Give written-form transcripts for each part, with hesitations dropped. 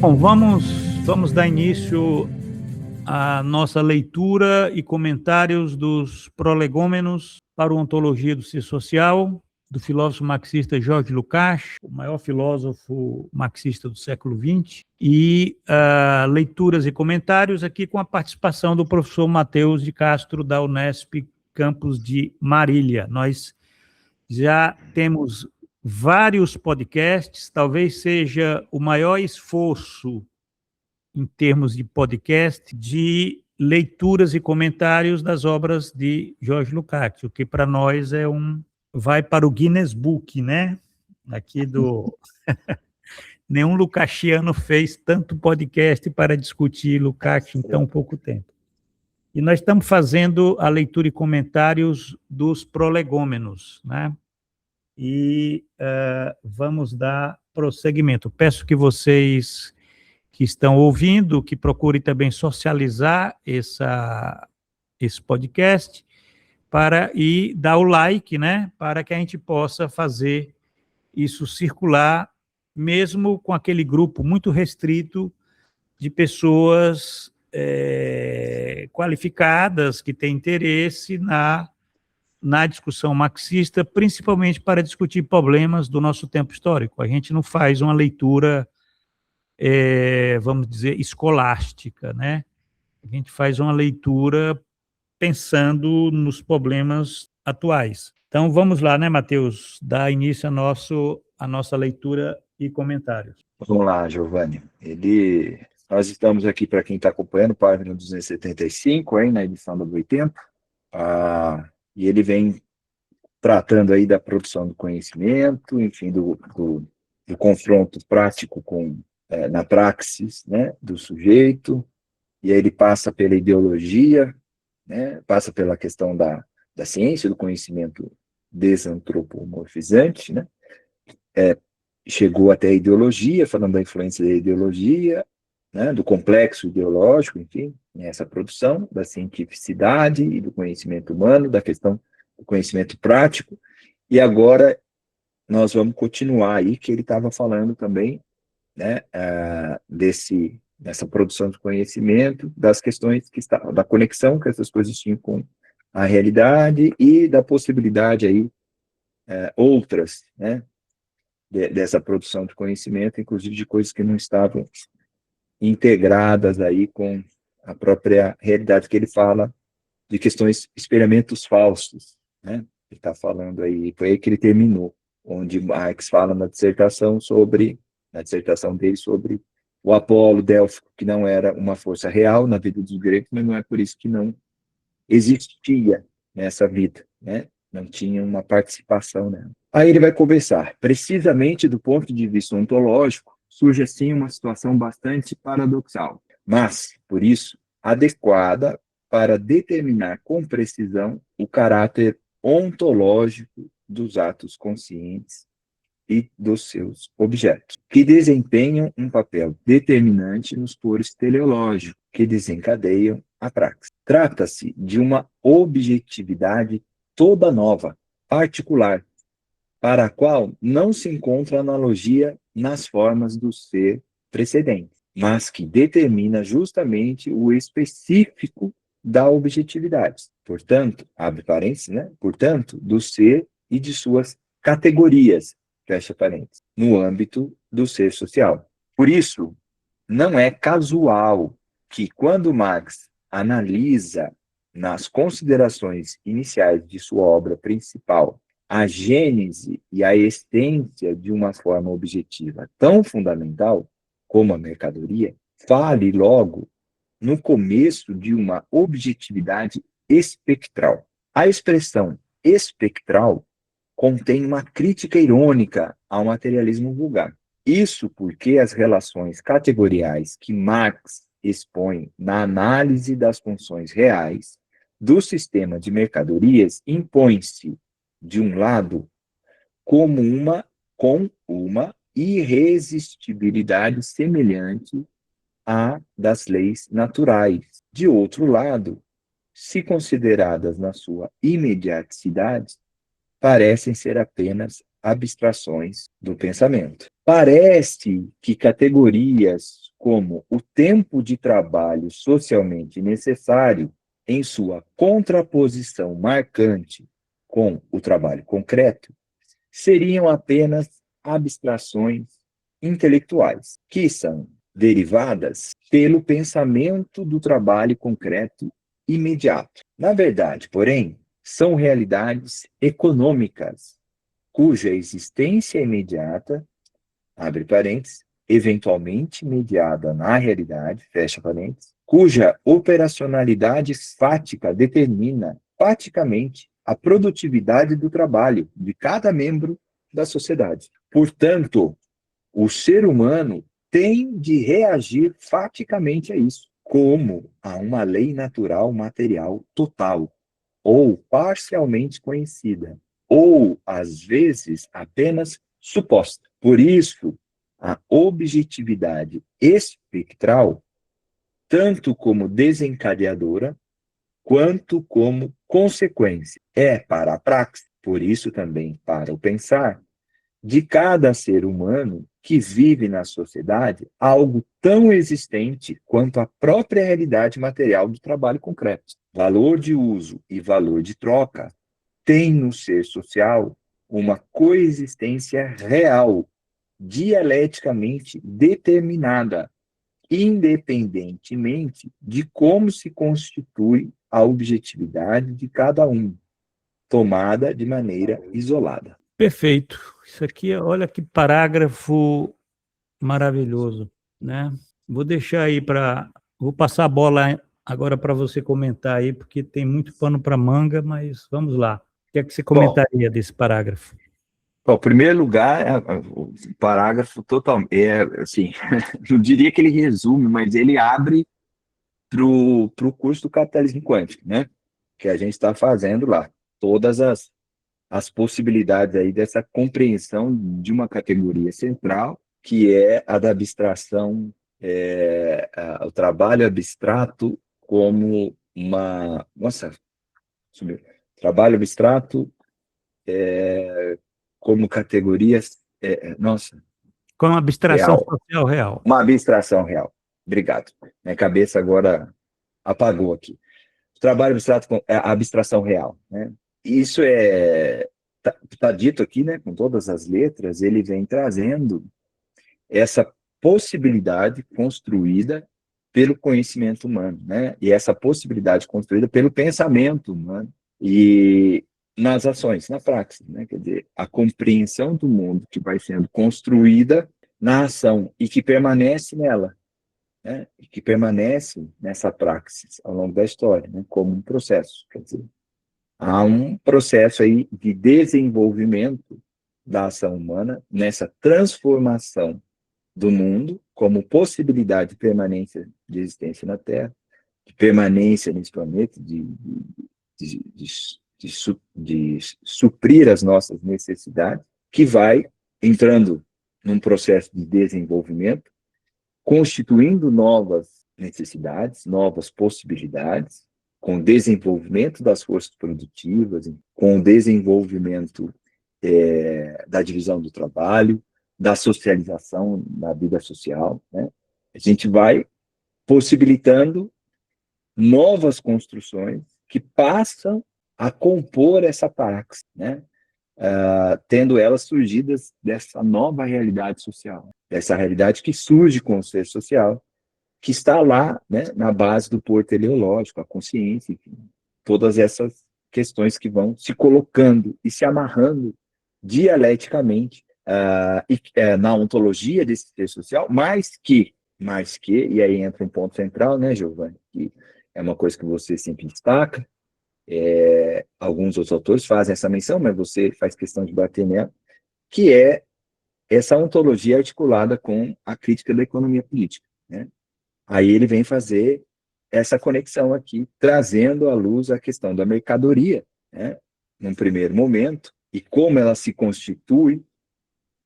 Bom, vamos dar início à nossa leitura e comentários dos prolegômenos para a ontologia do ser social, do filósofo marxista Georges Lukács, o maior filósofo marxista do século XX, e leituras e comentários aqui com a participação do professor Matheus de Castro, da Unesp, campus de Marília. Nós já temos vários podcasts, talvez seja o maior esforço em termos de podcast, de leituras e comentários das obras de Georges Lukács, o que para nós vai para o Guinness Book, né? Aqui do... Nenhum lukáciano fez tanto podcast para discutir Lukács em tão pouco tempo. E nós estamos fazendo a leitura e comentários dos prolegômenos, né? E vamos dar prosseguimento. Peço que vocês que estão ouvindo, que procurem também socializar esse podcast e dar o like, né, para que a gente possa fazer isso circular, mesmo com aquele grupo muito restrito de pessoas qualificadas, que têm interesse na discussão marxista, principalmente para discutir problemas do nosso tempo histórico. A gente não faz uma leitura, vamos dizer, escolástica, né? A gente faz uma leitura pensando nos problemas atuais. Então, vamos lá, né, Matheus? Dar início à nossa leitura e comentários. Vamos lá, Giovanni. Nós estamos aqui, para quem está acompanhando, página 275, aí, na edição do Boitempo, e ele vem tratando aí da produção do conhecimento, enfim, do confronto prático na praxis, né, do sujeito, e aí ele passa pela ideologia, né, passa pela questão da ciência, do conhecimento desantropomorfizante, né, chegou até a ideologia, falando da influência da ideologia, né, do complexo ideológico, enfim, essa produção da cientificidade e do conhecimento humano, da questão do conhecimento prático, e agora nós vamos continuar aí, que ele estava falando também, né, dessa produção de conhecimento, das questões da conexão que essas coisas tinham com a realidade e da possibilidade aí, outras, né, dessa produção de conhecimento, inclusive de coisas que não estavam integradas aí com a própria realidade, que ele fala de questões, experimentos falsos, né? Ele está falando aí, foi aí que ele terminou, onde Marx fala na dissertação dele sobre o Apolo Délfico, que não era uma força real na vida dos gregos, mas não é por isso que não existia nessa vida, né? Não tinha uma participação nela. Aí ele vai conversar, precisamente do ponto de vista ontológico, surge assim uma situação bastante paradoxal, mas, por isso, adequada para determinar com precisão o caráter ontológico dos atos conscientes e dos seus objetos, que desempenham um papel determinante nos poros teleológicos, que desencadeiam a praxis. Trata-se de uma objetividade toda nova, particular, para a qual não se encontra analogia nas formas do ser precedente, mas que determina justamente o específico da objetividade. Portanto, abre parênteses, né? Portanto, do ser e de suas categorias, fecha parênteses, no âmbito do ser social. Por isso, não é casual que, quando Marx analisa nas considerações iniciais de sua obra principal a gênese e a essência de uma forma objetiva tão fundamental como a mercadoria, fale logo no começo de uma objetividade espectral. A expressão espectral contém uma crítica irônica ao materialismo vulgar. Isso porque as relações categoriais que Marx expõe na análise das funções reais do sistema de mercadorias impõem-se, de um lado, com uma irresistibilidade semelhante à das leis naturais. De outro lado, se consideradas na sua imediaticidade, parecem ser apenas abstrações do pensamento. Parece que categorias como o tempo de trabalho socialmente necessário, em sua contraposição marcante com o trabalho concreto, seriam apenas abstrações intelectuais, que são derivadas pelo pensamento do trabalho concreto imediato. Na verdade, porém, são realidades econômicas, cuja existência imediata, abre parênteses, eventualmente mediada na realidade, fecha parênteses, cuja operacionalidade fática determina, faticamente, a produtividade do trabalho de cada membro da sociedade. Portanto, o ser humano tem de reagir faticamente a isso, como a uma lei natural material total, ou parcialmente conhecida, ou, às vezes, apenas suposta. Por isso, a objetividade espectral, tanto como desencadeadora, quanto como consequência, é para a praxe, por isso também para o pensar, de cada ser humano que vive na sociedade algo tão existente quanto a própria realidade material do trabalho concreto. Valor de uso e valor de troca têm no ser social uma coexistência real, dialeticamente determinada, independentemente de como se constitui a objetividade de cada um, tomada de maneira isolada. Perfeito. Isso aqui, olha que parágrafo maravilhoso, né? Vou deixar aí vou passar a bola agora para você comentar aí, porque tem muito pano para manga, mas vamos lá. O que é que você comentaria desse parágrafo? Bom, em primeiro lugar, o parágrafo total, assim, não diria que ele resume, mas ele abre para o curso do capitalismo quântico, né? Que a gente está fazendo lá. Todas as possibilidades aí dessa compreensão de uma categoria central, que é a da abstração, o trabalho abstrato como uma... Nossa, sumiu. Trabalho abstrato como categorias... nossa, Com uma abstração real. social real. Uma abstração real. Obrigado. Minha cabeça agora apagou aqui. Trabalho abstrato com a abstração real, né? Isso tá dito aqui, né, com todas as letras, ele vem trazendo essa possibilidade construída pelo conhecimento humano, né? E essa possibilidade construída pelo pensamento humano e nas ações, na praxis, né? Quer dizer, a compreensão do mundo que vai sendo construída na ação e que permanece nela, né? E que permanece nessa praxis ao longo da história, né? Como um processo, quer dizer, há um processo aí de desenvolvimento da ação humana nessa transformação do mundo como possibilidade de permanência de existência na Terra, de permanência nesse planeta, de suprir as nossas necessidades, que vai entrando num processo de desenvolvimento, constituindo novas necessidades, novas possibilidades, com o desenvolvimento das forças produtivas, com o desenvolvimento da divisão do trabalho, da socialização na vida social, né? A gente vai possibilitando novas construções que passam a compor essa praxis, né? Tendo elas surgidas dessa nova realidade social, dessa realidade que surge com o ser social, que está lá, né, na base do pôr teleológico, a consciência, enfim, todas essas questões que vão se colocando e se amarrando dialeticamente na ontologia desse ser social, mais que, e aí entra um ponto central, né, Giovanni, que é uma coisa que você sempre destaca, alguns outros autores fazem essa menção, mas você faz questão de bater nela, que é essa ontologia articulada com a crítica da economia política, né? Aí ele vem fazer essa conexão aqui, trazendo à luz a questão da mercadoria, né, num primeiro momento, e como ela se constitui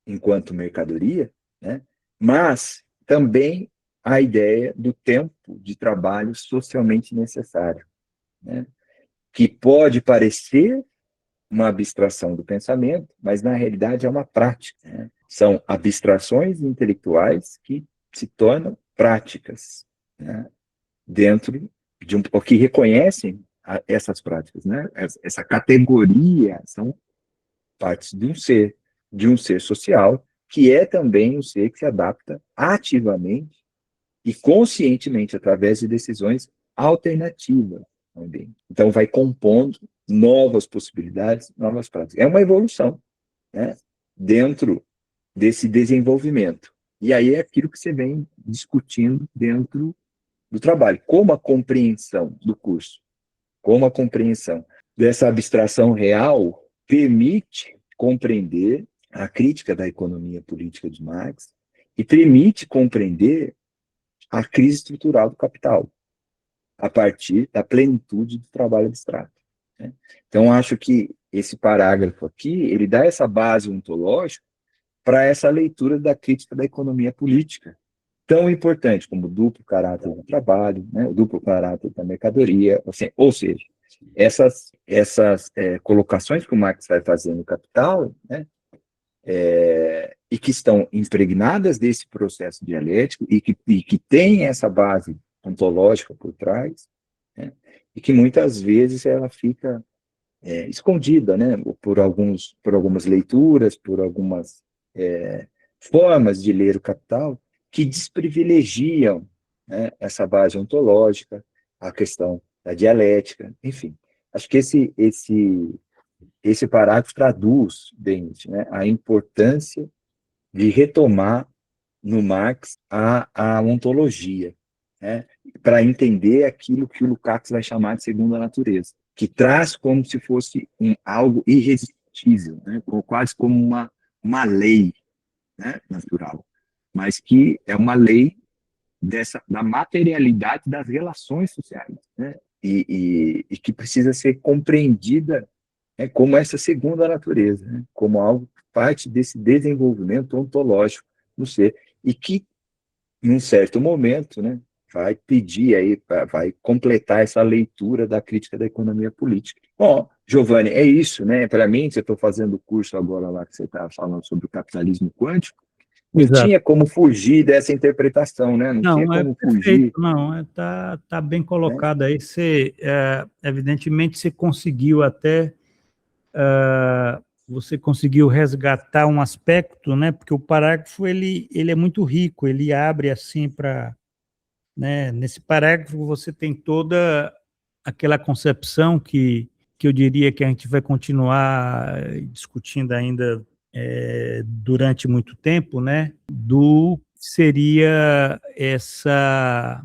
enquanto mercadoria, né, mas também a ideia do tempo de trabalho socialmente necessário, né, que pode parecer uma abstração do pensamento, mas na realidade é uma prática, né? São abstrações intelectuais que se tornam práticas, né, dentro de ou que reconhecem essas práticas, né? Essa categoria são partes de um ser social, que é também um ser que se adapta ativamente e conscientemente através de decisões alternativas também. Então, vai compondo novas possibilidades, novas práticas. É uma evolução, né, dentro desse desenvolvimento. E aí é aquilo que você vem discutindo dentro do trabalho, como a compreensão do curso, como a compreensão dessa abstração real permite compreender a crítica da economia política de Marx e permite compreender a crise estrutural do capital, a partir da plenitude do trabalho abstrato, né? Então, acho que esse parágrafo aqui, ele dá essa base ontológica para essa leitura da crítica da economia política, tão importante como o duplo caráter do trabalho, né, o duplo caráter da mercadoria, assim, ou seja, essas colocações que o Marx vai fazer no Capital, né, e que estão impregnadas desse processo dialético e que tem essa base ontológica por trás, né, e que muitas vezes ela fica escondida, né, por algumas leituras, por algumas formas de ler o Capital que desprivilegiam, né, essa base ontológica, a questão da dialética, enfim. Acho que esse parágrafo traduz bem isso, né, a importância de retomar no Marx a ontologia, né, para entender aquilo que o Lukács vai chamar de segunda natureza, que traz como se fosse algo irresistível, né, quase como uma lei, né, natural, mas que é uma lei da materialidade das relações sociais, né, e que precisa ser compreendida, né, como essa segunda natureza, né, como algo que parte desse desenvolvimento ontológico no ser, e que, num certo momento, né, vai pedir aí, vai completar essa leitura da crítica da economia política. Bom, Giovanni, é isso, né? Para mim, você estou fazendo o curso agora lá que você estava falando sobre o capitalismo quântico, não Exato. tinha como fugir dessa interpretação, né? Não tinha Não, é como perfeito, fugir, não, tá bem né? colocado aí. Você, evidentemente, você conseguiu até, você conseguiu resgatar um aspecto, né? Porque o parágrafo ele é muito rico, ele abre assim para, né? Nesse parágrafo você tem toda aquela concepção que eu diria que a gente vai continuar discutindo ainda durante muito tempo, né? Do que seria essa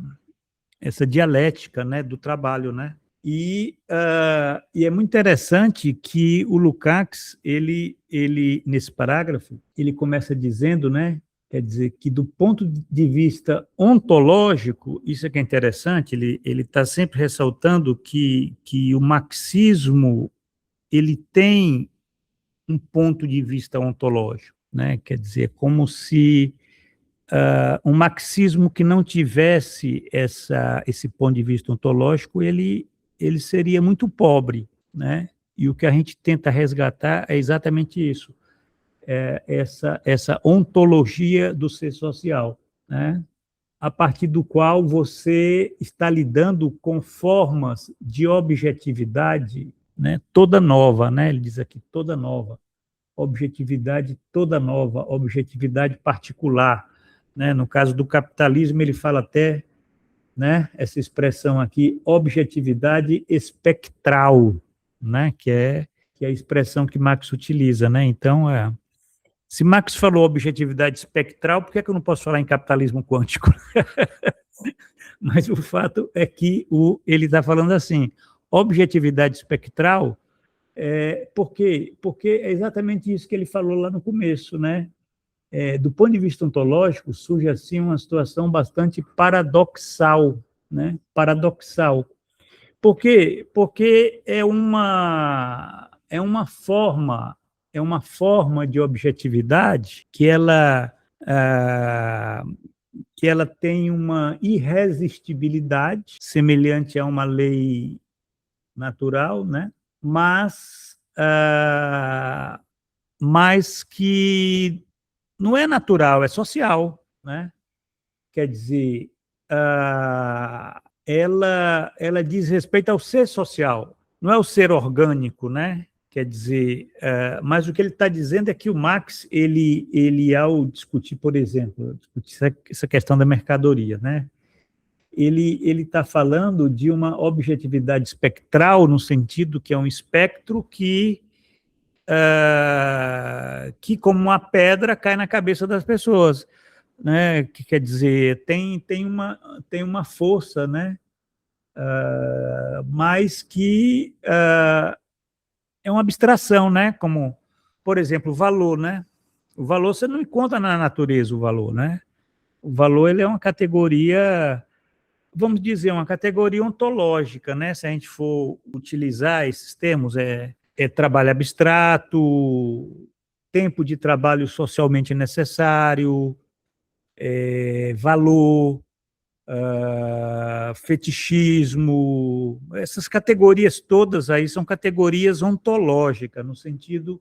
dialética, né, do trabalho, né? E é muito interessante que o Lukács, nesse parágrafo, ele começa dizendo, né, quer dizer, que do ponto de vista ontológico, isso é que é interessante, ele está sempre ressaltando que o marxismo, ele tem um ponto de vista ontológico, né, quer dizer, como se um marxismo que não tivesse esse ponto de vista ontológico, ele seria muito pobre, né? E o que a gente tenta resgatar é exatamente isso, essa ontologia do ser social, né? A partir do qual você está lidando com formas de objetividade, né? Toda nova, né? Ele diz aqui, toda nova, objetividade toda nova, objetividade particular, né? No caso do capitalismo, ele fala até, né, essa expressão aqui, objetividade espectral, né, que é a expressão que Marx utiliza, né? Então, se Marx falou objetividade espectral, por que é que eu não posso falar em capitalismo quântico? Mas o fato é que ele está falando assim, objetividade espectral, por quê? Porque é exatamente isso que ele falou lá no começo, né? Do ponto de vista ontológico, surge assim uma situação bastante paradoxal, né? Paradoxal. Por quê? Porque é uma forma de objetividade ah, que ela tem uma irresistibilidade semelhante a uma lei natural, né? Mas que não é natural, é social, né? quer dizer, ela diz respeito ao ser social, não é o ser orgânico, né? Quer dizer, mas o que ele está dizendo é que o Marx, ele ao discutir, por exemplo, discutir essa questão da mercadoria, né? Ele está falando de uma objetividade espectral, no sentido que é um espectro que, como uma pedra, cai na cabeça das pessoas, né? Que quer dizer, tem uma força, né? Mas que é uma abstração, né? Como, por exemplo, o valor, né? O valor você não encontra na natureza, o valor, né? O valor ele é uma categoria, vamos dizer, uma categoria ontológica, né? Se a gente for utilizar esses termos, é trabalho abstrato, tempo de trabalho socialmente necessário, valor, fetichismo, essas categorias todas aí são categorias ontológicas, no sentido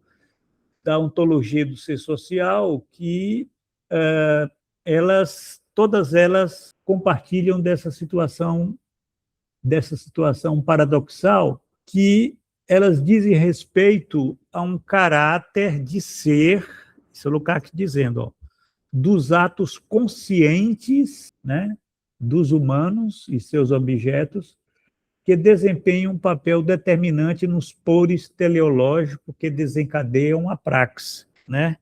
da ontologia do ser social, que todas elas compartilham dessa situação paradoxal, que elas dizem respeito a um caráter de ser, isso é Lukács dizendo, ó, dos atos conscientes, né, dos humanos e seus objetos, que desempenham um papel determinante nos pores teleológicos que desencadeiam a praxe, né?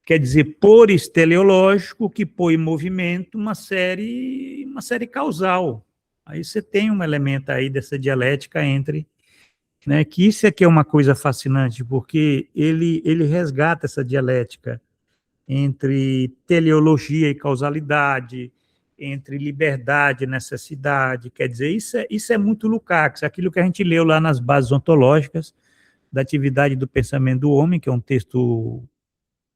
Quer dizer, pores teleológico que põe em movimento uma série causal. Aí você tem um elemento aí dessa dialética entre, né, que isso aqui é uma coisa fascinante, porque ele resgata essa dialética entre teleologia e causalidade, entre liberdade e necessidade, quer dizer, isso é muito Lukács, aquilo que a gente leu lá nas bases ontológicas da atividade do pensamento do homem, que é um texto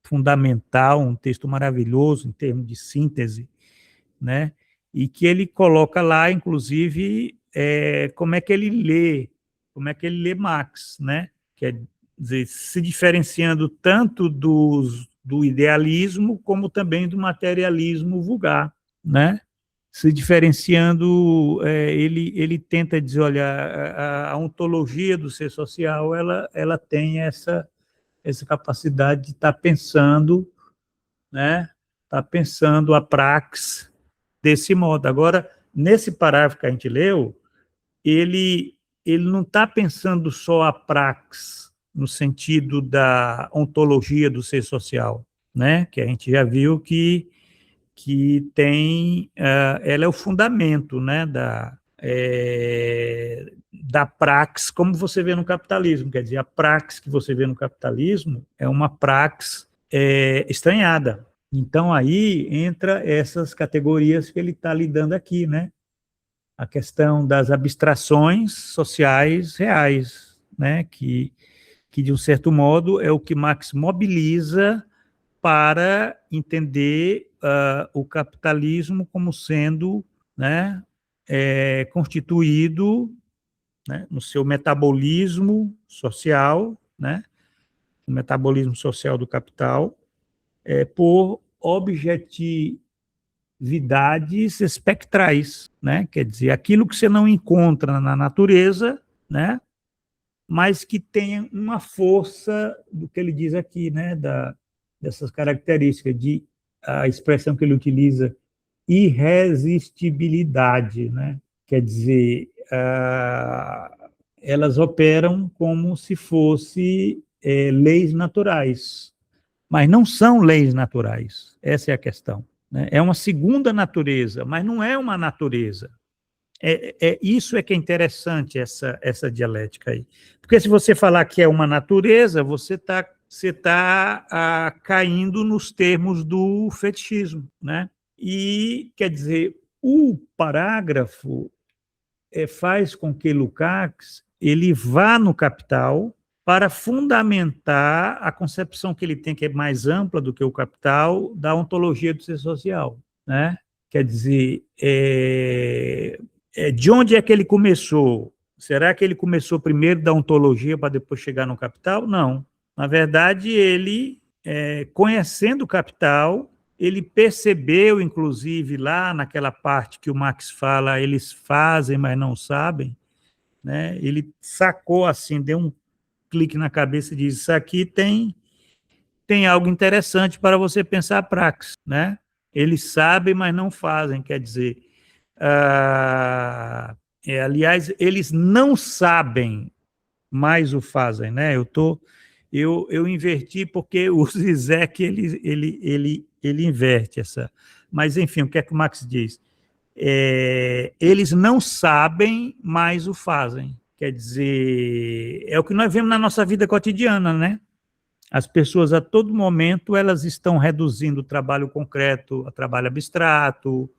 fundamental, um texto maravilhoso em termos de síntese, né? E que ele coloca lá, inclusive, como é que ele lê Marx, né? Quer dizer, se diferenciando tanto do idealismo como também do materialismo vulgar, né? Se diferenciando, ele tenta dizer, olha, a ontologia do ser social, ela tem essa capacidade de estar pensando, né? Tá pensando a praxe desse modo. Agora, nesse parágrafo que a gente leu, ele não está pensando só a praxe no sentido da ontologia do ser social, né? Que a gente já viu que tem, ela é o fundamento, né? Da praxe, como você vê no capitalismo, quer dizer, a praxe que você vê no capitalismo é uma praxe estranhada. Então, aí entra essas categorias que ele está lidando aqui, né? A questão das abstrações sociais reais, né? Que, de um certo modo, é o que Marx mobiliza para entender o capitalismo como sendo, né, constituído, né, no seu metabolismo social, né, o metabolismo social do capital, por objetividades espectrais, né, quer dizer, aquilo que você não encontra na natureza, né, mas que tem uma força do que ele diz aqui, né, dessas características, a expressão que ele utiliza, irresistibilidade, né? Quer dizer, elas operam como se fossem leis naturais, mas não são leis naturais, essa é a questão, né? É uma segunda natureza, mas não é uma natureza. Isso que é interessante, essa dialética aí. Porque se você falar que é uma natureza, você tá caindo nos termos do fetichismo, né? E, quer dizer, o parágrafo faz com que Lukács ele vá no Capital para fundamentar a concepção que ele tem, que é mais ampla do que o Capital, da ontologia do ser social, né? Quer dizer, de onde é que ele começou? Será que ele começou primeiro da ontologia para depois chegar no Capital? Não. Na verdade, ele, conhecendo o Capital, ele percebeu, inclusive, lá naquela parte que o Marx fala, eles fazem, mas não sabem, né? Ele sacou assim, deu um clique na cabeça e disse, isso aqui tem algo interessante para você pensar a praxis, né? Eles sabem, mas não fazem, quer dizer, aliás, eles não sabem, mas o fazem, né? Eu inverti porque o Zizek ele inverte essa. Mas, enfim, o que é que o Marx diz? Eles não sabem, mas o fazem. Quer dizer, é o que nós vemos na nossa vida cotidiana, né? As pessoas, a todo momento, elas estão reduzindo o trabalho concreto a trabalho abstrato,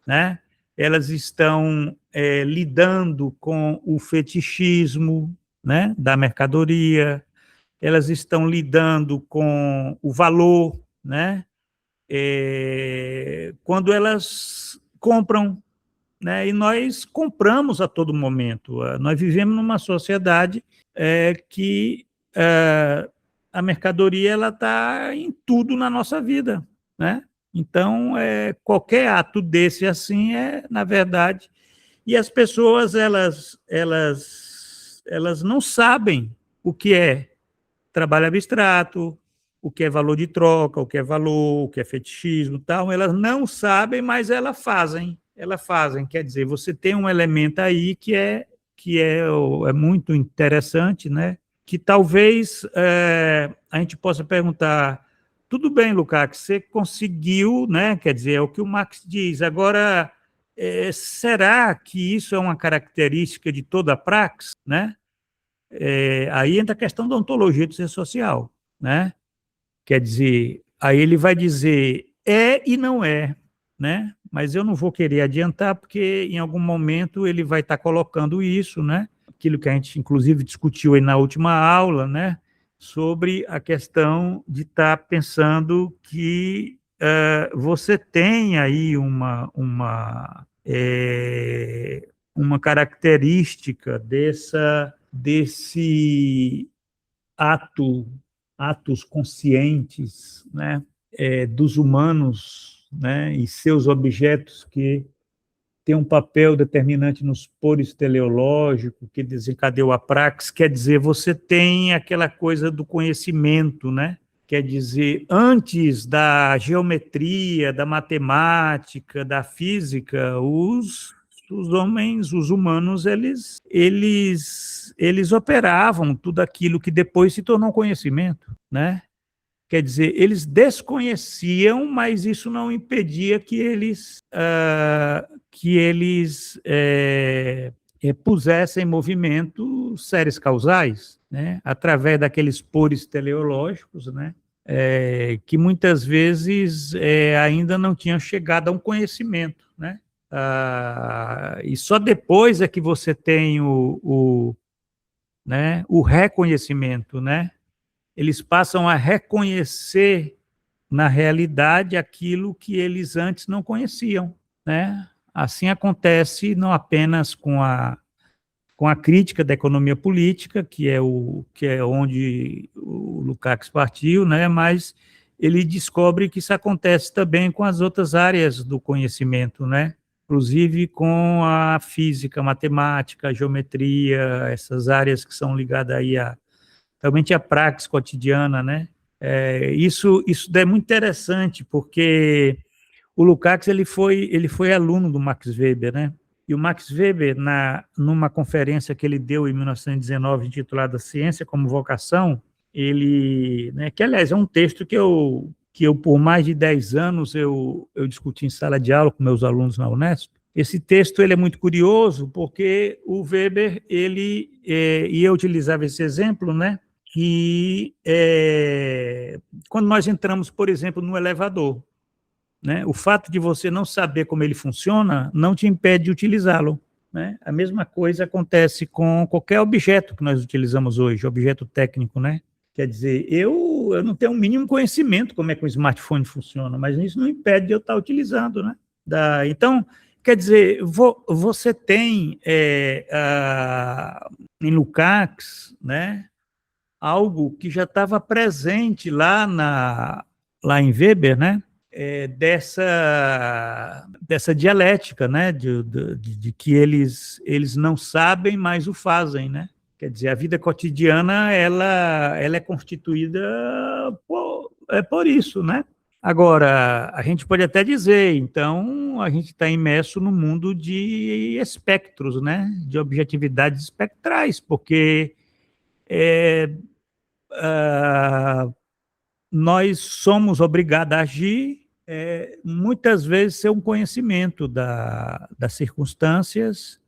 né? Elas estão lidando com o fetichismo, né, da mercadoria, elas estão lidando com o valor, né? Quando elas compram, né? E nós compramos a todo momento. Nós vivemos numa sociedade que a mercadoria ela está em tudo na nossa vida, né? Então, qualquer ato desse assim na verdade, e as pessoas elas não sabem o que é trabalho abstrato, o que é valor de troca, o que é valor, o que é fetichismo, tal. Elas não sabem, mas elas fazem. Elas fazem. Quer dizer, você tem um elemento aí que é muito interessante, né? Que talvez a gente possa perguntar, tudo bem, Lukács, você conseguiu, né? Quer dizer, é o que o Marx diz. Agora, será que isso é uma característica de toda a praxis, né? Aí entra a questão da ontologia do ser social, né? Quer dizer, aí ele vai dizer e não é, né? Mas eu não vou querer adiantar, porque em algum momento ele vai estar colocando isso, né? Aquilo que a gente, inclusive, discutiu aí na última aula, né? Sobre a questão de estar pensando que você tem aí uma característica desse atos conscientes, né, dos humanos, né, e seus objetos que têm um papel determinante no sporo teleológico, que desencadeou a praxis, quer dizer, você tem aquela coisa do conhecimento, né? Quer dizer, antes da geometria, da matemática, da física, os homens, os humanos, eles operavam tudo aquilo que depois se tornou conhecimento, né? Quer dizer, eles desconheciam, mas isso não impedia que eles pusessem em movimento séries causais, né? Através daqueles pores teleológicos, né? Que muitas vezes ainda não tinham chegado a um conhecimento, né? E só depois é que você tem né, o reconhecimento, né? Eles passam a reconhecer na realidade aquilo que eles antes não conheciam, né? Assim acontece não apenas com a crítica da economia política, que é onde o Lukács partiu, né? Mas ele descobre que isso acontece também com as outras áreas do conhecimento, né? Inclusive com a física, a matemática, a geometria, essas áreas que são ligadas aí realmente à praxis cotidiana, né? Isso é muito interessante, porque o Lukács ele foi aluno do Max Weber, né? E o Max Weber, numa conferência que ele deu em 1919, intitulada Ciência como Vocação, né, que, aliás, é um texto que eu por mais de 10 anos, eu discuti em sala de aula com meus alunos na Unesp. Esse texto ele é muito curioso, porque o Weber, e eu utilizava esse exemplo, né, que quando nós entramos, por exemplo, no elevador, né, o fato de você não saber como ele funciona não te impede de utilizá-lo, né? A mesma coisa acontece com qualquer objeto que nós utilizamos hoje, objeto técnico, né? Quer dizer, eu não tenho o mínimo conhecimento como é que um smartphone funciona, mas isso não impede de eu estar utilizando, né? Então, quer dizer, você tem em Lukács, né, algo que já estava presente lá em Weber, né? dessa dialética, né, de que eles não sabem, mas o fazem, né? Quer dizer, a vida cotidiana ela é constituída por isso, né? Agora, a gente pode até dizer, então, a gente está imerso no mundo de espectros, né? De objetividades espectrais, porque nós somos obrigados a agir, muitas vezes, sem um conhecimento das circunstâncias,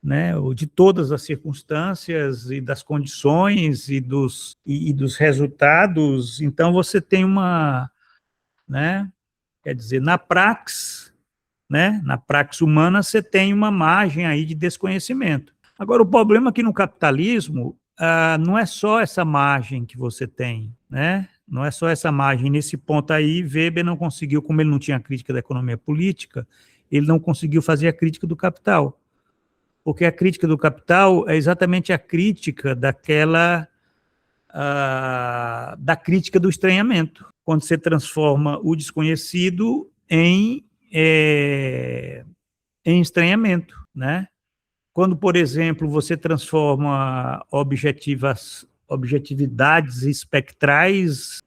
né, ou de todas as circunstâncias e das condições e dos resultados. Então, você tem né, quer dizer, na praxis, né, na praxis humana, você tem uma margem aí de desconhecimento. Agora, o problema é que no capitalismo, não é só essa margem que você tem, né? Não é só essa margem. Nesse ponto aí, Weber não conseguiu, como ele não tinha crítica da economia política, ele não conseguiu fazer a crítica do capital. Porque a crítica do capital é exatamente a crítica da crítica do estranhamento, quando você transforma o desconhecido em estranhamento, né? Quando, por exemplo, você transforma objetividades espectrais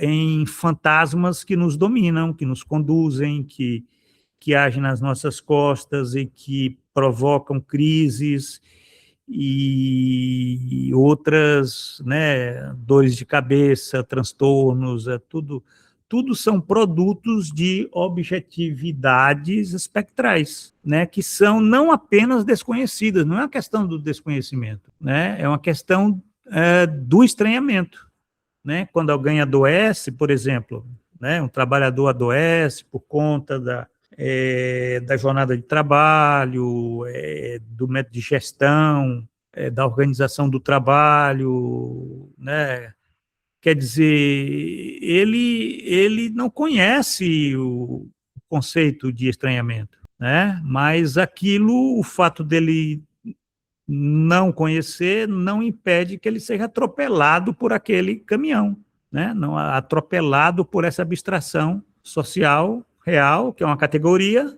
em fantasmas que nos dominam, que nos conduzem, que agem nas nossas costas e que provocam crises e outras, né, dores de cabeça, transtornos, tudo são produtos de objetividades espectrais, né, que são não apenas desconhecidas, não é uma questão do desconhecimento, né, é uma questão do estranhamento, né, quando alguém adoece, por exemplo, né, um trabalhador adoece por conta da jornada de trabalho, do método de gestão, da organização do trabalho, né? Quer dizer, ele não conhece o conceito de estranhamento, né? Mas o fato dele não conhecer, não impede que ele seja atropelado por aquele caminhão, né? Não atropelado por essa abstração social real, que é uma categoria,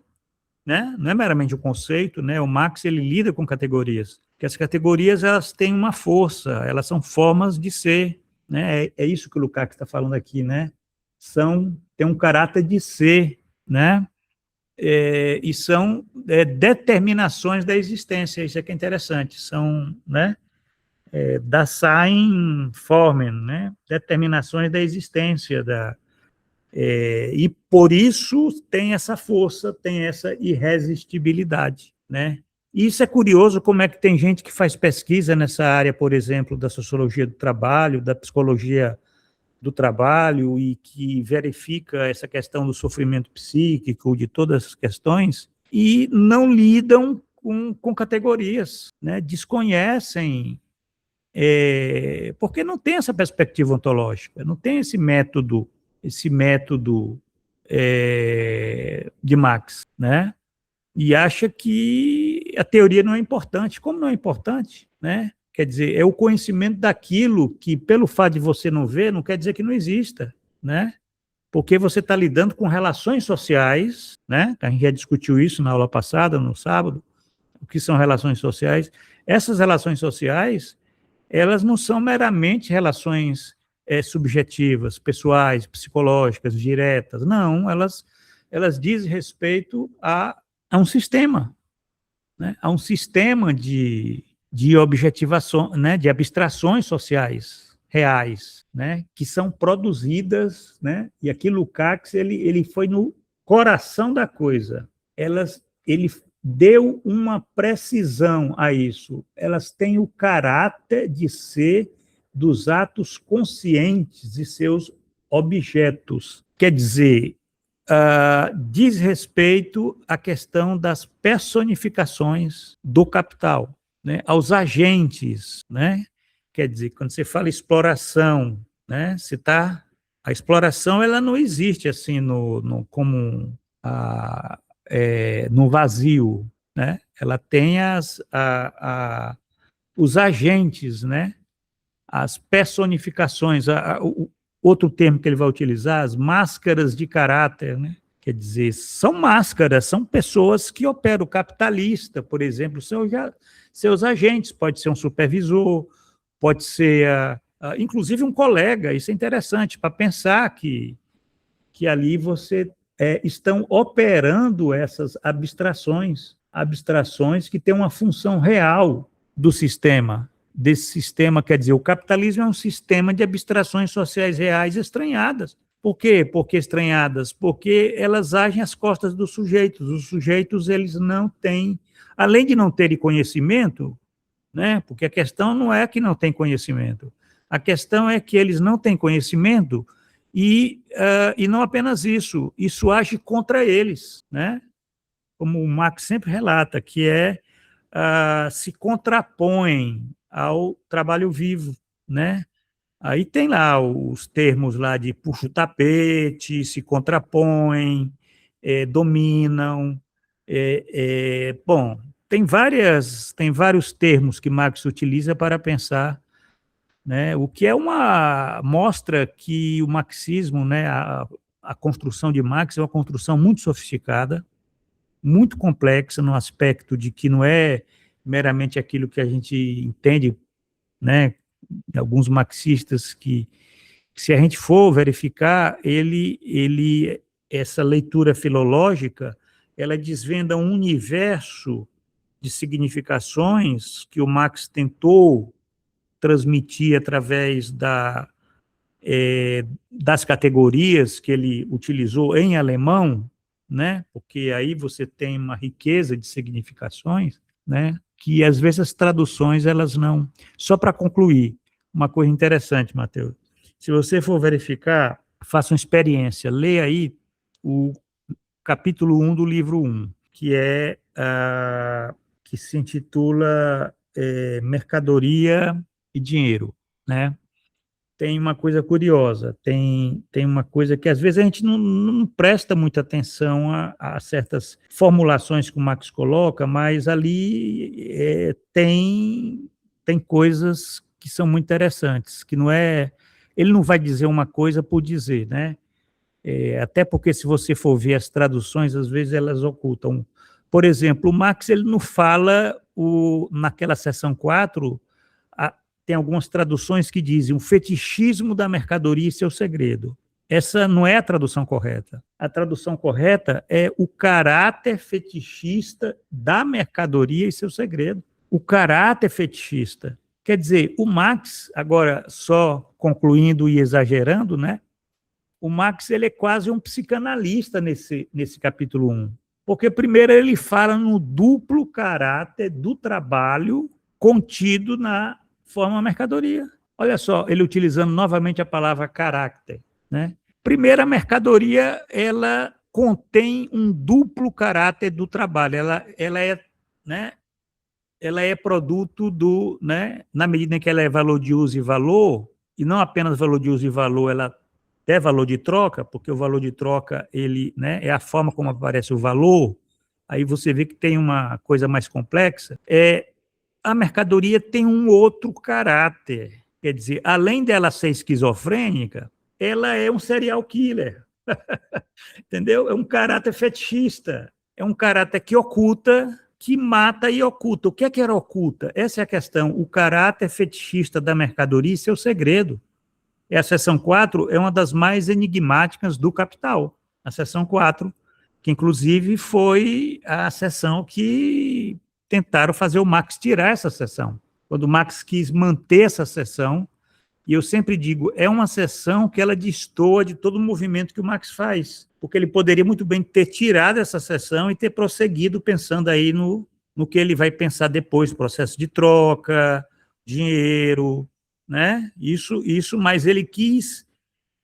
né? Não é meramente um conceito, né? O Marx ele lida com categorias, que as categorias elas têm uma força, elas são formas de ser, né? É isso que o Lukács está falando aqui, né? Tem um caráter de ser, né? E são determinações da existência, isso é que é interessante, são, né? Dasein Formen, né? Determinações da existência e por isso tem essa força, tem essa irresistibilidade, né? E isso é curioso, como é que tem gente que faz pesquisa nessa área, por exemplo, da sociologia do trabalho, da psicologia do trabalho, e que verifica essa questão do sofrimento psíquico, de todas as questões, e não lidam com categorias, né? Desconhecem, porque não tem essa perspectiva ontológica, não tem esse método de Marx, né? E acha que a teoria não é importante. Como não é importante, né? Quer dizer, é o conhecimento daquilo que, pelo fato de você não ver, não quer dizer que não exista, né? Porque você está lidando com relações sociais, né? A gente já discutiu isso na aula passada, no sábado, o que são relações sociais. Essas relações sociais, elas não são meramente relações subjetivas, pessoais, psicológicas, diretas. Não, elas dizem respeito a um sistema, né? A um sistema de objetivação, né? De abstrações sociais reais, né? Que são produzidas, né? E aqui Lukács ele foi no coração da coisa. Ele deu uma precisão a isso. Elas têm o caráter de ser dos atos conscientes de seus objetos. Quer dizer, diz respeito à questão das personificações do capital, né, aos agentes, né? Quer dizer, quando você fala exploração, né, a exploração ela não existe assim como no vazio, né? Ela tem os agentes, né? As personificações, o outro termo que ele vai utilizar, as máscaras de caráter, né? Quer dizer, são máscaras, são pessoas que operam. O capitalista, por exemplo, seus agentes, pode ser um supervisor, pode ser, inclusive, um colega. Isso é interessante para pensar que ali você estão operando essas abstrações que têm uma função real do sistema. Desse sistema, quer dizer, o capitalismo é um sistema de abstrações sociais reais estranhadas. Por quê? Porque estranhadas? Porque elas agem às costas dos sujeitos. Os sujeitos, eles não têm, além de não terem conhecimento, né? Porque a questão não é que não tem conhecimento, a questão é que eles não têm conhecimento e não apenas isso age contra eles, né? Como o Marx sempre relata, que se contrapõem ao trabalho vivo, né? Aí tem lá os termos lá de puxa o tapete, se contrapõem, dominam. Bom, tem vários termos que Marx utiliza para pensar, né, o que mostra que o marxismo, né, a construção de Marx é uma construção muito sofisticada, muito complexa no aspecto de que não é meramente aquilo que a gente entende, né, alguns marxistas que se a gente for verificar, essa leitura filológica, ela desvenda um universo de significações que o Marx tentou transmitir através das categorias que ele utilizou em alemão, né? Porque aí você tem uma riqueza de significações, né? Que às vezes as traduções elas não. Só para concluir, uma coisa interessante, Matheus. Se você for verificar, faça uma experiência, leia aí o capítulo 1 do livro 1, que se intitula Mercadoria e Dinheiro, né? Tem uma coisa curiosa, tem uma coisa que às vezes a gente não presta muita atenção a certas formulações que o Marx coloca, mas ali tem coisas que são muito interessantes, que não é, ele não vai dizer uma coisa por dizer, né? Até porque se você for ver as traduções, às vezes elas ocultam. Por exemplo, o Marx ele não fala, naquela seção 4, tem algumas traduções que dizem o fetichismo da mercadoria e seu segredo. Essa não é a tradução correta. A tradução correta é o caráter fetichista da mercadoria e seu segredo. O caráter fetichista. Quer dizer, o Marx, agora só concluindo e exagerando, né? O Marx ele é quase um psicanalista nesse capítulo 1. Porque primeiro ele fala no duplo caráter do trabalho contido na forma mercadoria. Olha só, ele utilizando novamente a palavra caráter, né? Primeiro, a mercadoria, ela contém um duplo caráter do trabalho. Ela é, né? Ela é produto do, né? Na medida em que ela é valor de uso e valor, e não apenas valor de uso e valor, ela é valor de troca, porque o valor de troca, ele, né, é a forma como aparece o valor. Aí você vê que tem uma coisa mais complexa. A mercadoria tem um outro caráter. Quer dizer, além dela ser esquizofrênica, ela é um serial killer. Entendeu? É um caráter fetichista. É um caráter que oculta, que mata e oculta. O que é que era oculta? Essa é a questão. O caráter fetichista da mercadoria e seu segredo. A seção 4 é uma das mais enigmáticas do Capital. A seção 4, que inclusive foi a seção que tentaram fazer o Marx tirar essa seção. Quando o Marx quis manter essa seção, e eu sempre digo, é uma seção que ela destoa de todo o movimento que o Marx faz, porque ele poderia muito bem ter tirado essa seção e ter prosseguido pensando aí no que ele vai pensar depois, processo de troca, dinheiro, né? Isso, mas ele quis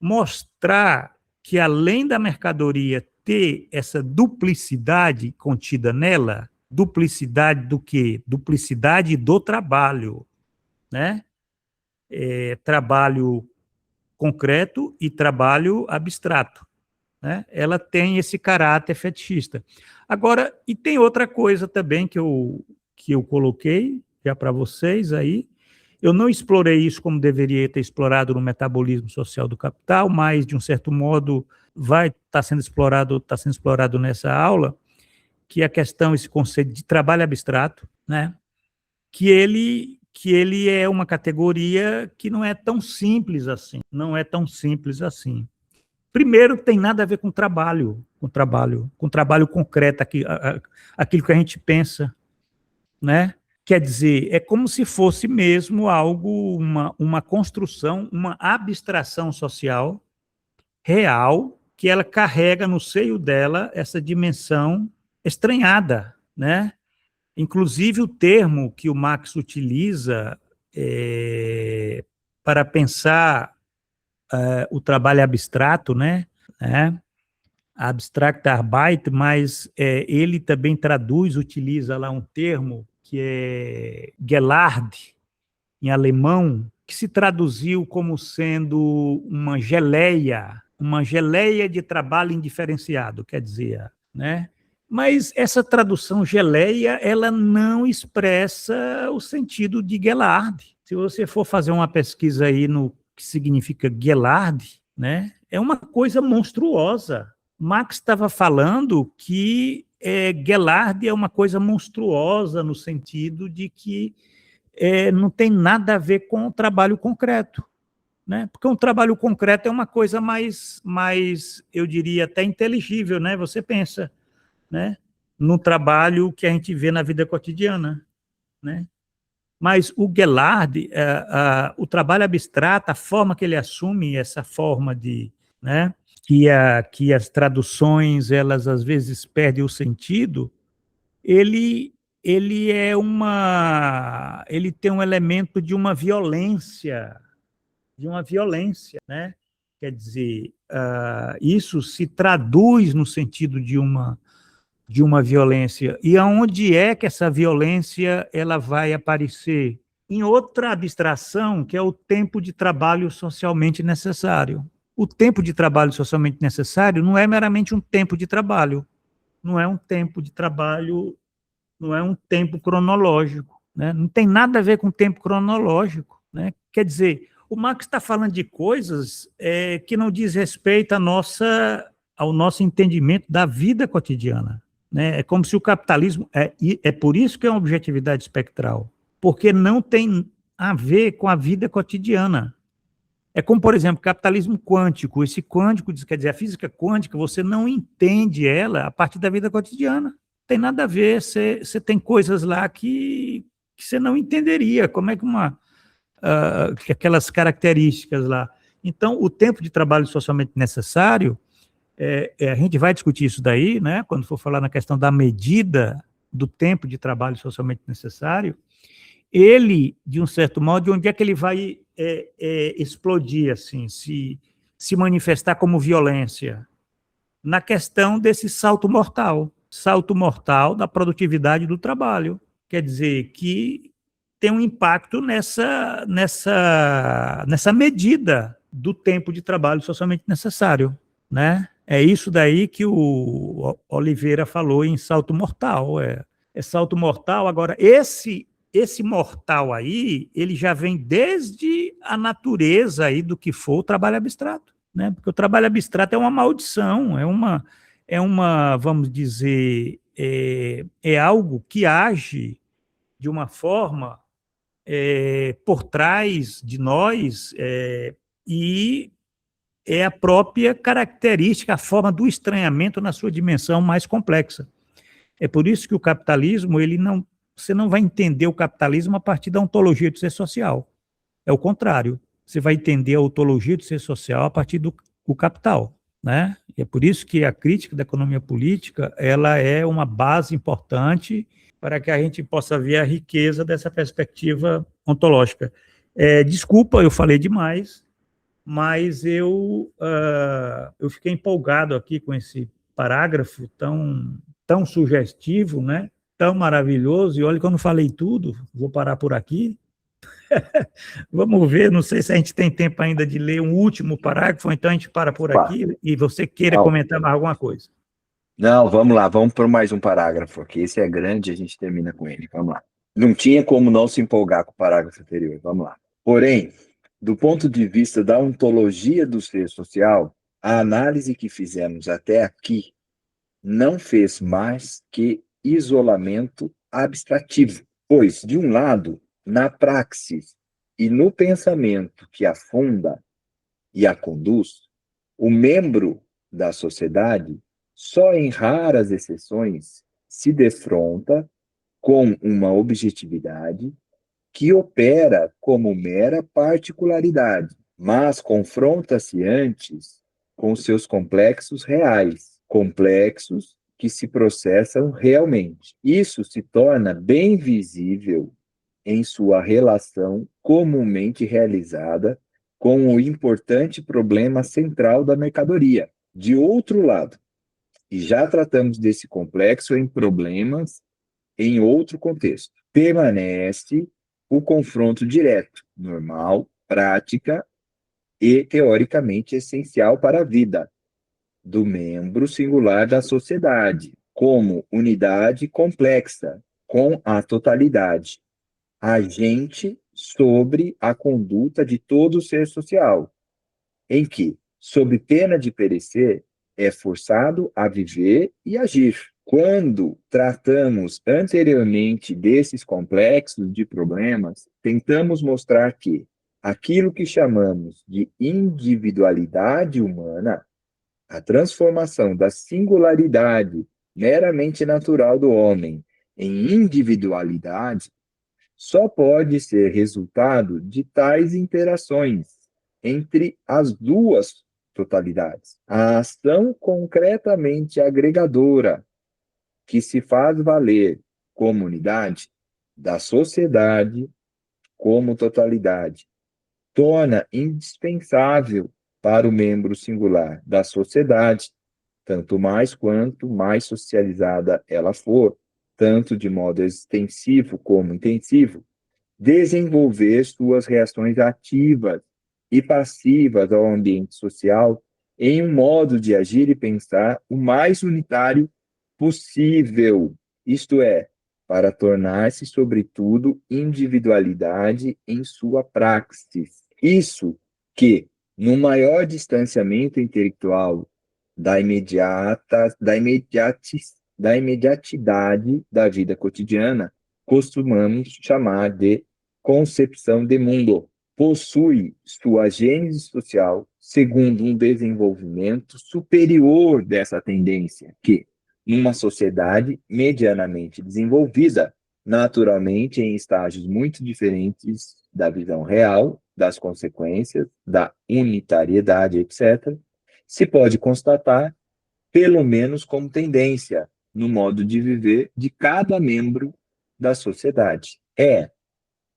mostrar que além da mercadoria ter essa duplicidade contida nela, duplicidade do quê? Duplicidade do trabalho, né? Trabalho concreto e trabalho abstrato, né? Ela tem esse caráter fetichista. Agora, e tem outra coisa também que eu coloquei já para vocês aí, Eu não explorei isso como deveria ter explorado no Metabolismo Social do Capital, mas, de um certo modo, está sendo explorado nessa aula, que é a questão, esse conceito de trabalho abstrato, né? que ele é uma categoria que não é tão simples assim, não é tão simples assim. Primeiro, tem nada a ver com trabalho concreto, aquilo que a gente pensa, né? Quer dizer, é como se fosse mesmo algo, uma construção, uma abstração social real, que ela carrega no seio dela essa dimensão estranhada, né? Inclusive, o termo que o Marx utiliza para pensar o trabalho abstrato, né? Abstract Arbeit, mas ele também utiliza lá um termo que é Gelard, em alemão, que se traduziu como sendo uma geleia de trabalho indiferenciado, quer dizer, né? Mas essa tradução geleia, ela não expressa o sentido de Gelard. Se você for fazer uma pesquisa aí no que significa Gelard, né, é uma coisa monstruosa. Marx estava falando que Gelard é uma coisa monstruosa no sentido de que não tem nada a ver com o trabalho concreto, né? Porque um trabalho concreto é uma coisa mais, eu diria, até inteligível, né? Você pensa, né, no trabalho que a gente vê na vida cotidiana, né? Mas o Gelard, o trabalho abstrato, a forma que ele assume essa forma de, né, que as traduções, elas às vezes perdem o sentido, ele tem um elemento de uma violência, né? Quer dizer, isso se traduz no sentido de uma violência. E aonde é que essa violência ela vai aparecer? Em outra abstração, que é o tempo de trabalho socialmente necessário. O tempo de trabalho socialmente necessário não é meramente um tempo de trabalho, não é um tempo de trabalho, não é um tempo cronológico, né? Não tem nada a ver com tempo cronológico, né? Quer dizer, o Marx está falando de coisas que não diz respeito ao nosso entendimento da vida cotidiana, né? É como se o capitalismo, é por isso que é uma objetividade espectral, porque não tem a ver com a vida cotidiana. É como, por exemplo, capitalismo quântico. Esse quântico, quer dizer, a física quântica, você não entende ela a partir da vida cotidiana. Não tem nada a ver, você tem coisas lá que você não entenderia, como é que aquelas características lá. Então, o tempo de trabalho socialmente necessário, a gente vai discutir isso daí, né, quando for falar na questão da medida do tempo de trabalho socialmente necessário, ele, de um certo modo, de onde é que ele vai explodir, assim, se manifestar como violência? Na questão desse salto mortal da produtividade do trabalho. Quer dizer, que tem um impacto nessa medida do tempo de trabalho socialmente necessário, né? É isso daí que o Oliveira falou em salto mortal. É salto mortal. Agora, esse mortal aí, ele já vem desde a natureza aí do que for o trabalho abstrato, né? Porque o trabalho abstrato é uma maldição, é uma, vamos dizer, é algo que age de uma forma por trás de nós, e é a própria característica, a forma do estranhamento na sua dimensão mais complexa. É por isso que o capitalismo, você não vai entender o capitalismo a partir da ontologia do ser social. É o contrário. Você vai entender a ontologia do ser social a partir do capital, né? E é por isso que a crítica da economia política, ela é uma base importante para que a gente possa ver a riqueza dessa perspectiva ontológica. Desculpa, eu falei demais, mas eu fiquei empolgado aqui com esse parágrafo tão sugestivo, né? Tão maravilhoso, e olha que eu não falei tudo, vou parar por aqui. Vamos ver, não sei se a gente tem tempo ainda de ler um último parágrafo, então a gente para por aqui, e você queira comentar mais alguma coisa. Não, vamos lá, vamos para mais um parágrafo aqui, esse é grande, a gente termina com ele, vamos lá. Não tinha como não se empolgar com o parágrafo anterior. Vamos lá. Porém, do ponto de vista da ontologia do ser social, a análise que fizemos até aqui não fez mais que isolamento abstrativo, pois, de um lado, na praxis e no pensamento que a funda e a conduz, o membro da sociedade, só em raras exceções, se defronta com uma objetividade que opera como mera particularidade, mas confronta-se antes com seus complexos reais, complexos que se processam realmente. Isso se torna bem visível em sua relação comumente realizada com o importante problema central da mercadoria. De outro lado, e já tratamos desse complexo em problemas em outro contexto, permanece o confronto direto, normal, prática e teoricamente essencial para a vida do membro singular da sociedade, como unidade complexa com a totalidade, agente sobre a conduta de todo ser social, em que, sob pena de perecer, é forçado a viver e agir. Quando tratamos anteriormente desses complexos de problemas, tentamos mostrar que aquilo que chamamos de individualidade humana, a transformação da singularidade meramente natural do homem em individualidade, só pode ser resultado de tais interações entre as duas totalidades. A ação concretamente agregadora que se faz valer como unidade da sociedade como totalidade torna indispensável para o membro singular da sociedade, tanto mais quanto mais socializada ela for, tanto de modo extensivo como intensivo, desenvolver suas reações ativas e passivas ao ambiente social em um modo de agir e pensar o mais unitário possível, isto é, para tornar-se, sobretudo, individualidade em sua praxis. Isso que, no maior distanciamento intelectual da imediatidade da vida cotidiana, costumamos chamar de concepção de mundo. Possui sua gênese social segundo um desenvolvimento superior dessa tendência, que, numa sociedade medianamente desenvolvida, naturalmente em estágios muito diferentes da visão real, das consequências, da unitariedade, etc., se pode constatar, pelo menos como tendência, no modo de viver de cada membro da sociedade. É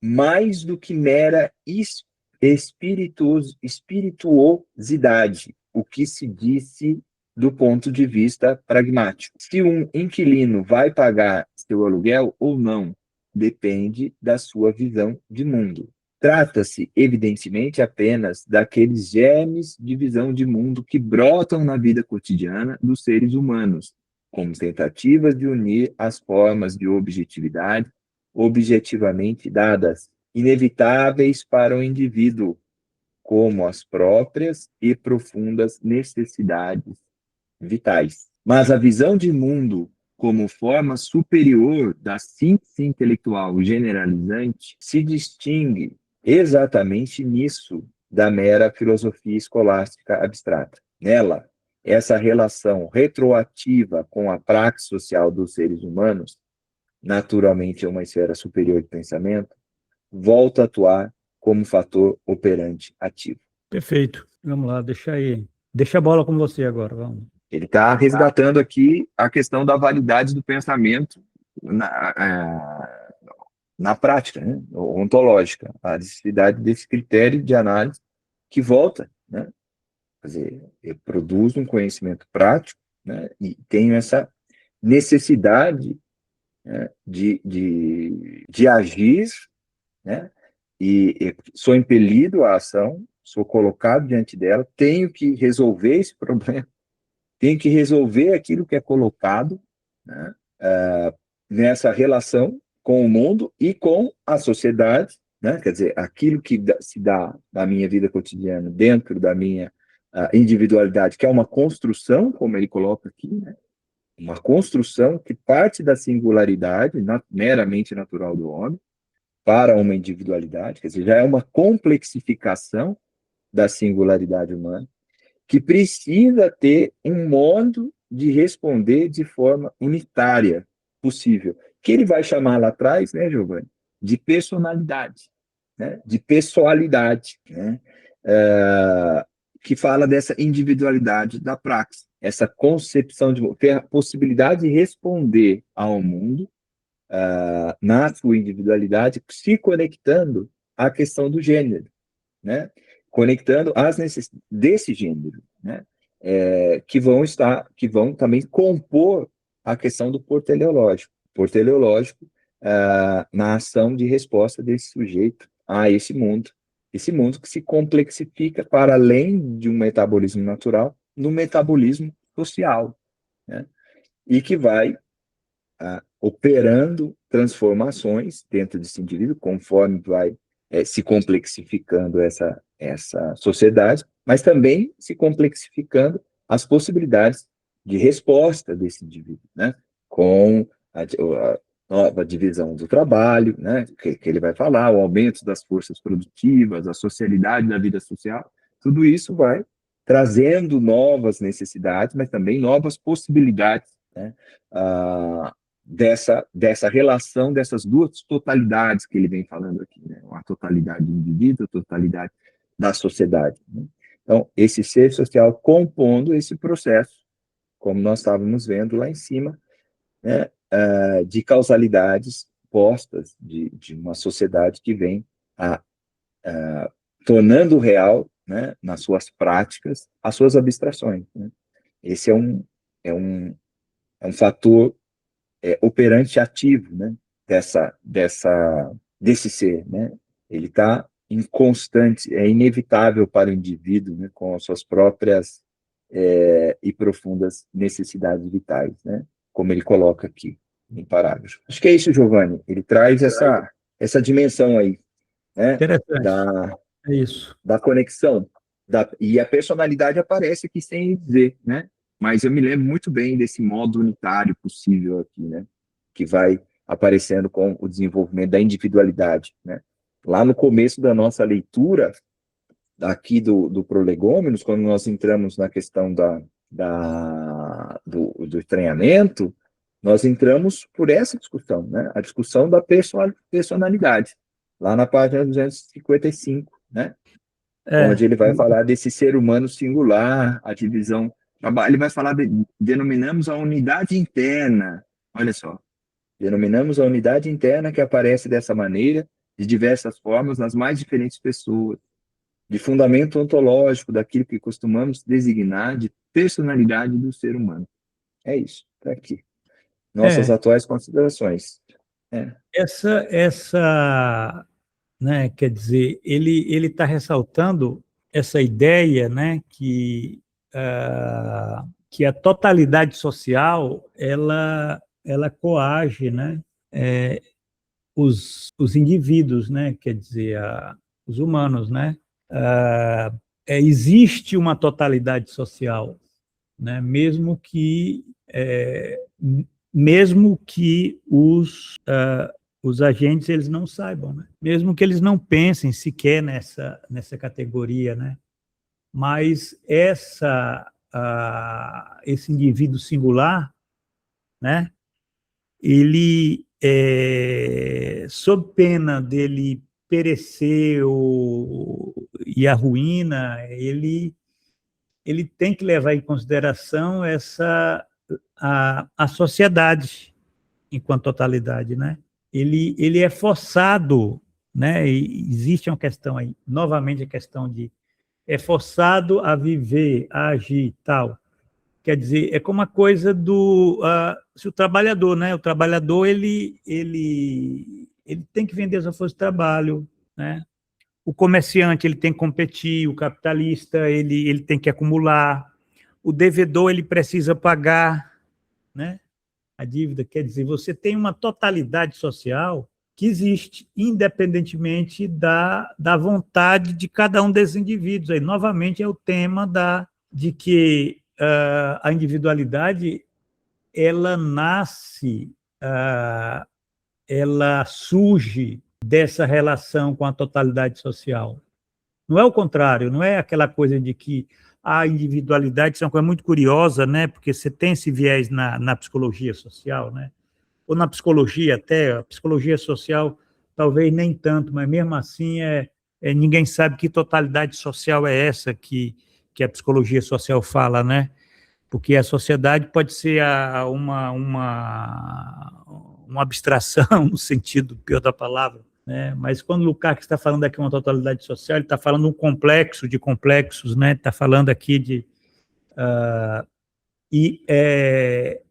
mais do que mera espirituosidade, o que se disse do ponto de vista pragmático. Se um inquilino vai pagar seu aluguel ou não, depende da sua visão de mundo. Trata-se, evidentemente, apenas daqueles germes de visão de mundo que brotam na vida cotidiana dos seres humanos, como tentativas de unir as formas de objetividade objetivamente dadas, inevitáveis para o indivíduo, como as próprias e profundas necessidades vitais. Mas a visão de mundo como forma superior da síntese intelectual generalizante se distingue exatamente nisso da mera filosofia escolástica abstrata. Nela, essa relação retroativa com a praxis social dos seres humanos, naturalmente é uma esfera superior de pensamento, volta a atuar como fator operante ativo. Perfeito. Vamos lá, deixa aí. Deixa a bola com você agora, vamos. Ele está resgatando aqui a questão da validade do pensamento na prática, né, ontológica, a necessidade desse critério de análise que volta, né, quer dizer, produz um conhecimento prático, né, e tem essa necessidade, né, de agir, né, e sou impelido à ação, sou colocado diante dela, tenho que resolver esse problema, tenho que resolver aquilo que é colocado, né, nessa relação com o mundo e com a sociedade, né? Quer dizer, aquilo que se dá na minha vida cotidiana, dentro da minha individualidade, que é uma construção, como ele coloca aqui, né? Uma construção que parte da singularidade meramente natural do homem para uma individualidade, quer dizer, já é uma complexificação da singularidade humana, que precisa ter um modo de responder de forma unitária possível, que ele vai chamar lá atrás, né, Giovanni, de personalidade, né, de pessoalidade, né, que fala dessa individualidade da praxis, essa concepção de ter a possibilidade de responder ao mundo na sua individualidade, se conectando à questão do gênero, né, conectando as necessidades desse gênero, né, que vão também compor a questão do porteleológico. Porteleológico na ação de resposta desse sujeito a esse mundo que se complexifica para além de um metabolismo natural, no metabolismo social, né, e que vai operando transformações dentro desse indivíduo, conforme vai se complexificando essa sociedade, mas também se complexificando as possibilidades de resposta desse indivíduo, né? Com a nova divisão do trabalho, né? Que ele vai falar, o aumento das forças produtivas, a socialidade da vida social, tudo isso vai trazendo novas necessidades, mas também novas possibilidades, né? Dessa relação, dessas duas totalidades que ele vem falando aqui, né? A totalidade do indivíduo, a totalidade da sociedade, né? Então, esse ser social compondo esse processo, como nós estávamos vendo lá em cima, né? De causalidades postas de uma sociedade que vem tornando real, né, nas suas práticas, as suas abstrações, né? Esse é um fator operante ativo, né, desse ser, né? Ele está em constante, é inevitável para o indivíduo, né, com as suas próprias e profundas necessidades vitais, né? Como ele coloca aqui em parágrafo. Acho que é isso, Giovanni. Ele traz essa dimensão aí, né? Interessante. É isso. Da conexão. E a personalidade aparece aqui sem dizer, né? Mas eu me lembro muito bem desse modo unitário possível aqui, né? Que vai aparecendo com o desenvolvimento da individualidade, né? Lá no começo da nossa leitura, aqui do Prolegômenos, quando nós entramos na questão do estranhamento, nós entramos por essa discussão, né? A discussão da personalidade, lá na página 255, né? Onde ele vai falar desse ser humano singular, a divisão. Ele vai falar, denominamos a unidade interna. Olha só, denominamos a unidade interna que aparece dessa maneira, de diversas formas, nas mais diferentes pessoas, de fundamento ontológico daquilo que costumamos designar de personalidade do ser humano. É isso, está aqui. Nossas atuais considerações. Essa, né, quer dizer, ele está ressaltando essa ideia, né, que a totalidade social ela coage, né, os indivíduos, né, quer dizer, os humanos, né. Existe uma totalidade social, né, mesmo que os agentes eles não saibam, né? Mesmo que eles não pensem sequer nessa categoria, né? Mas esse indivíduo singular, né? Ele, sob pena dele perecer e a ruína, ele tem que levar em consideração a sociedade enquanto totalidade, né? Ele é forçado, né? E existe uma questão aí, novamente a questão de é forçado a viver, a agir, tal. Quer dizer, é como a coisa se o trabalhador, né? O trabalhador ele tem que vender sua força de trabalho, né? O comerciante ele tem que competir, o capitalista ele tem que acumular, o devedor ele precisa pagar, né? A dívida quer dizer, você tem uma totalidade social que existe, independentemente da vontade de cada um desses indivíduos. Aí, novamente, é o tema de que a individualidade, ela nasce, ela surge dessa relação com a totalidade social. Não é o contrário, não é aquela coisa de que a individualidade, isso é uma coisa muito curiosa, né? Porque você tem esse viés na psicologia social, né? Ou na psicologia até, a psicologia social talvez nem tanto, mas mesmo assim ninguém sabe que totalidade social é essa que a psicologia social fala, né? Porque a sociedade pode ser uma abstração, no sentido pior da palavra, né? Mas quando o Lukács está falando aqui uma totalidade social, ele está falando um complexo de complexos, né? Está falando aqui de...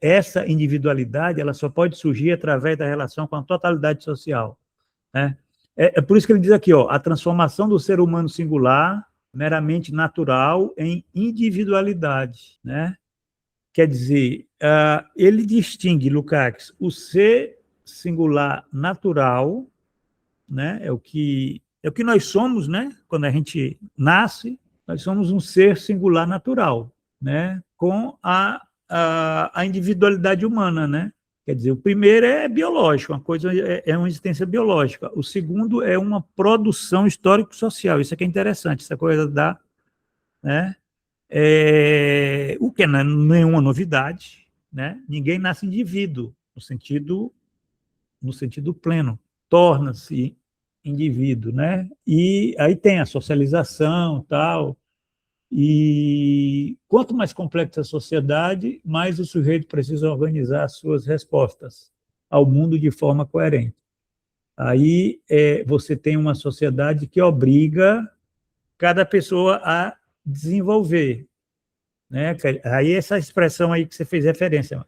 essa individualidade, ela só pode surgir através da relação com a totalidade social, né? É por isso que ele diz aqui, ó, a transformação do ser humano singular, meramente natural, em individualidade, né? Quer dizer, ele distingue, Lukács, o ser singular natural, né? É o que nós somos, né? Quando a gente nasce, nós somos um ser singular natural, né? Com a individualidade humana, né? Quer dizer, o primeiro é biológico, uma coisa é uma existência biológica. O segundo é uma produção histórico-social. Isso aqui é interessante, essa coisa né? O que não é nenhuma novidade, né? Ninguém nasce indivíduo, no sentido pleno, torna-se indivíduo, né? E aí tem a socialização, tal, e quanto mais complexa a sociedade, mais o sujeito precisa organizar as suas respostas ao mundo de forma coerente. Aí você tem uma sociedade que obriga cada pessoa a desenvolver, né? Aí essa expressão aí que você fez referência,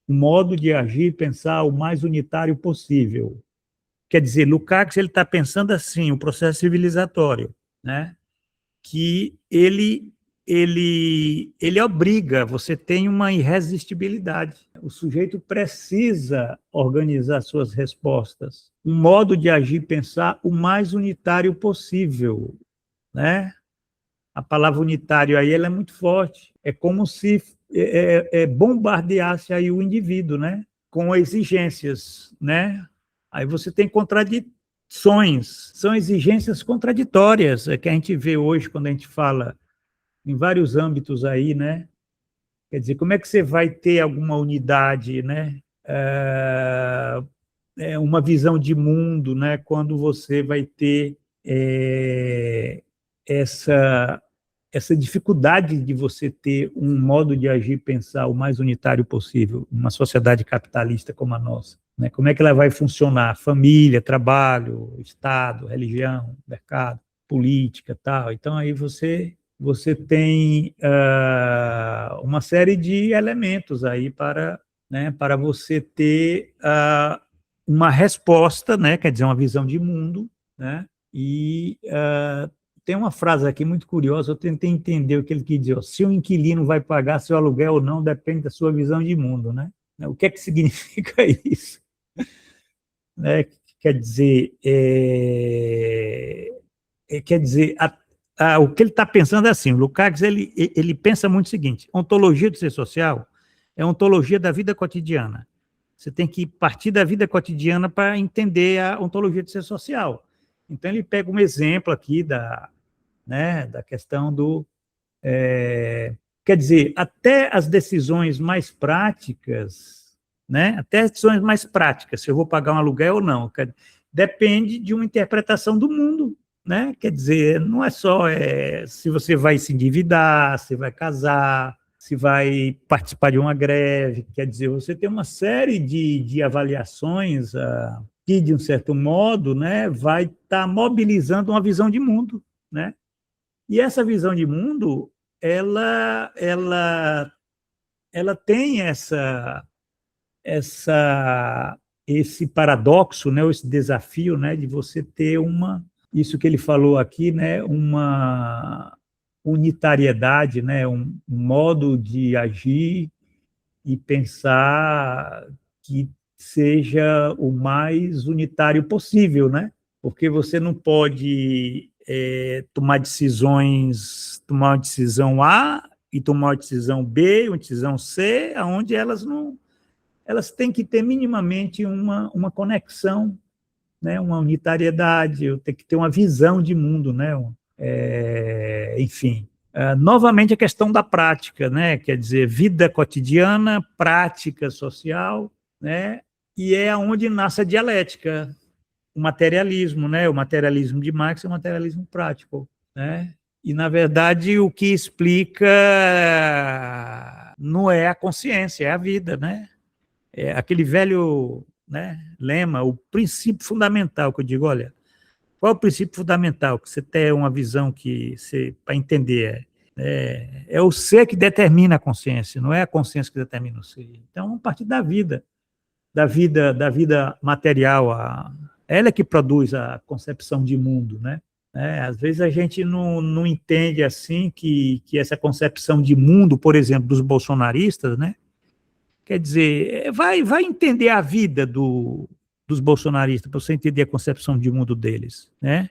o modo de agir e pensar o mais unitário possível. Quer dizer, Lukács ele está pensando assim, o processo civilizatório, né? Que ele obriga, você tem uma irresistibilidade. O sujeito precisa organizar suas respostas, um modo de agir e pensar o mais unitário possível, né? A palavra unitário aí ela é muito forte. É como se bombardeasse aí o indivíduo, né? Com exigências, né? Aí você tem contradições, são exigências contraditórias que a gente vê hoje quando a gente fala em vários âmbitos aí, né? Quer dizer, como é que você vai ter alguma unidade, né? Uma visão de mundo, né? Quando você vai ter essa dificuldade de você ter um modo de agir e pensar o mais unitário possível, uma sociedade capitalista como a nossa, né? Como é que ela vai funcionar? Família, trabalho, Estado, religião, mercado, política, tal. Então aí você tem uma série de elementos aí para você ter uma resposta, né? Quer dizer, uma visão de mundo, né? E tem uma frase aqui muito curiosa, eu tentei entender o que ele quis dizer. Se o inquilino vai pagar seu aluguel ou não depende da sua visão de mundo, né? O que é que significa isso? Né? Quer dizer, o que ele está pensando é assim, o Lukács ele pensa muito o seguinte, ontologia do ser social é ontologia da vida cotidiana. Você tem que partir da vida cotidiana para entender a ontologia do ser social. Então, ele pega um exemplo aqui da questão do... quer dizer, até as decisões mais práticas, né? Até as decisões mais práticas, se eu vou pagar um aluguel ou não, depende de uma interpretação do mundo, né? Quer dizer, não é só se você vai se endividar, se vai casar, se vai participar de uma greve, quer dizer, você tem uma série de avaliações que, de um certo modo, né, vai estar mobilizando uma visão de mundo, né? E essa visão de mundo, ela tem esse paradoxo, né, esse desafio, né, de você ter isso que ele falou aqui, né, uma unitariedade, né, um modo de agir e pensar que seja o mais unitário possível, né? Porque você não pode tomar uma decisão A e tomar uma decisão B, uma decisão C, onde elas têm que ter minimamente uma conexão, né? Uma unitariedade, tem que ter uma visão de mundo, né? Enfim. Novamente a questão da prática, né? Quer dizer, vida cotidiana, prática social, né? E é onde nasce a dialética, o materialismo, né? O materialismo de Marx é o materialismo prático, né? E, na verdade, o que explica não é a consciência, é a vida, né? É aquele velho, né, lema, o princípio fundamental, que eu digo, olha, qual é o princípio fundamental? Que você tem uma visão que, para entender, é o ser que determina a consciência, não é a consciência que determina o ser. Então, a partir da vida material, ela é que produz a concepção de mundo, né? Às vezes a gente não entende assim que essa concepção de mundo, por exemplo, dos bolsonaristas, né? Quer dizer, vai entender a vida dos bolsonaristas para você entender a concepção de mundo deles, né?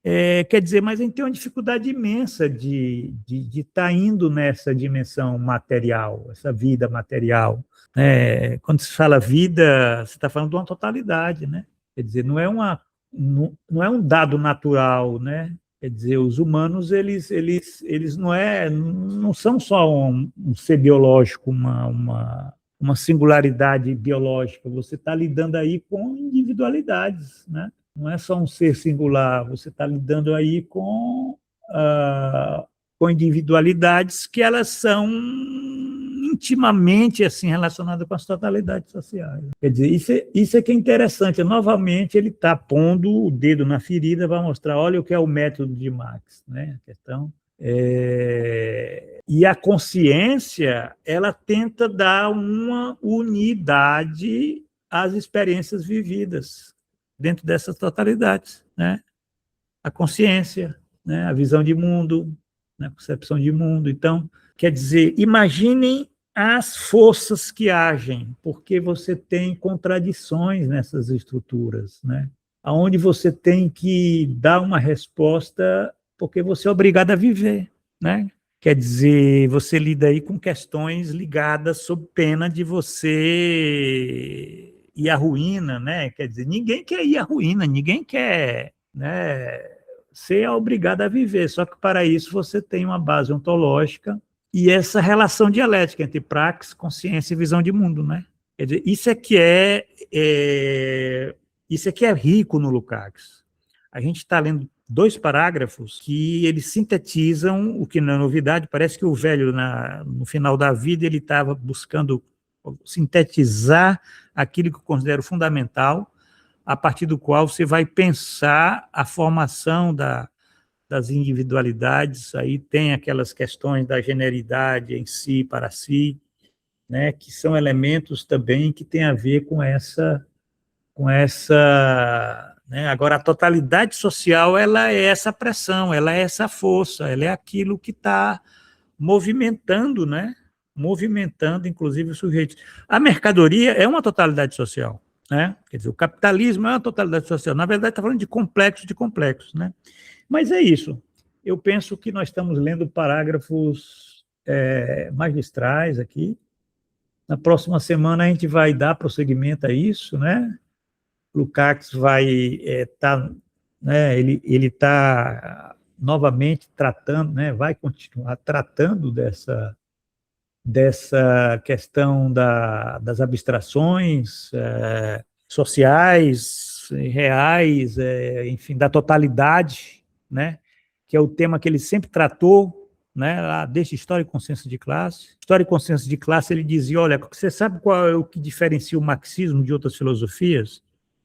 Quer dizer, mas a gente tem uma dificuldade imensa de estar indo nessa dimensão material, essa vida material. Quando se fala vida, você está falando de uma totalidade, né? Quer dizer, não é um dado natural, né? Quer dizer, os humanos, eles não são só um ser biológico, uma singularidade biológica, você está lidando aí com individualidades, né? Não é só um ser singular, você está lidando aí com individualidades que elas são intimamente assim relacionadas com as totalidades sociais. Quer dizer, isso é que é interessante. Novamente, ele está pondo o dedo na ferida para mostrar, olha o que é o método de Marx, né? A questão e a consciência, ela tenta dar uma unidade às experiências vividas dentro dessas totalidades, né? A consciência, né? A visão de mundo, né? A concepção de mundo. Então, quer dizer, imaginem as forças que agem, porque você tem contradições nessas estruturas, né? Onde você tem que dar uma resposta porque você é obrigado a viver, né? Quer dizer, você lida aí com questões ligadas sob pena de você ir à ruína, né? Quer dizer, ninguém quer ir à ruína, ninguém quer, né, ser obrigado a viver, só que para isso você tem uma base ontológica e essa relação dialética entre praxis, consciência e visão de mundo, né? Quer dizer, isso é que é rico no Lukács. A gente está lendo 2 parágrafos que eles sintetizam o que não é novidade. Parece que o velho, no final da vida, ele estava buscando sintetizar aquilo que eu considero fundamental, a partir do qual você vai pensar a formação das individualidades. Aí tem aquelas questões da generalidade em si, para si, né, que são elementos também que têm a ver com essa né? Agora, a totalidade social, ela é essa pressão, ela é essa força, ela é aquilo que está movimentando, né? Movimentando, inclusive, os sujeitos. A mercadoria é uma totalidade social, né? Quer dizer, o capitalismo é uma totalidade social. Na verdade, está falando de complexos, né? Mas é isso. Eu penso que nós estamos lendo parágrafos magistrais aqui. Na próxima semana a gente vai dar prosseguimento a isso, né? Lukács vai né, ele está novamente tratando, né, vai continuar tratando dessa questão das abstrações sociais, reais, enfim, da totalidade, né, que é o tema que ele sempre tratou, né, lá desde História e Consciência de Classe. História e Consciência de Classe, ele dizia, olha, você sabe qual é o que diferencia o marxismo de outras filosofias?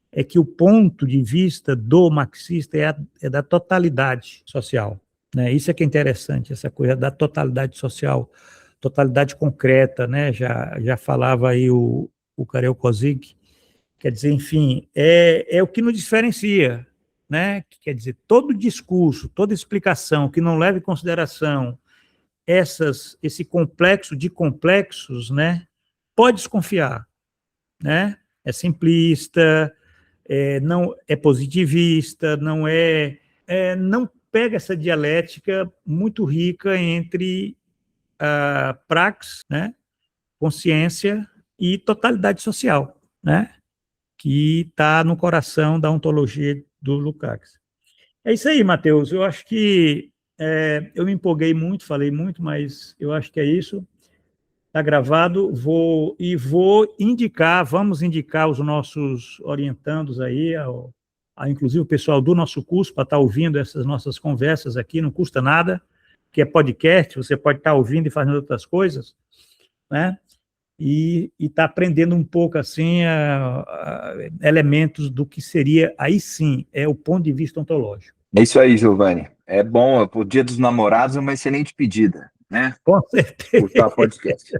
É que o ponto de vista do marxista é da totalidade social, né? Isso é que é interessante, essa coisa da totalidade social, totalidade concreta, né? Já falava aí o Karel Kozik, quer dizer, enfim, é o que nos diferencia, né? Quer dizer, todo discurso, toda explicação que não leve em consideração esse complexo de complexos, né? pode desconfiar, né? É simplista, não é positivista, não pega essa dialética muito rica entre a praxis, né? Consciência e totalidade social, né? Que está no coração da ontologia do Lukács. É isso aí, Matheus. Eu acho que eu me empolguei muito, falei muito, mas eu acho que é isso. Está gravado. Vamos indicar os nossos orientandos aí, inclusive o pessoal do nosso curso, para estar ouvindo essas nossas conversas aqui, não custa nada, que é podcast, você pode estar ouvindo e fazendo outras coisas, né? E está aprendendo um pouco, assim, elementos do que seria, aí sim, o ponto de vista ontológico. É isso aí, Giovanni. É bom, o Dia dos Namorados é uma excelente pedida, né? Com certeza. Escutar podcast.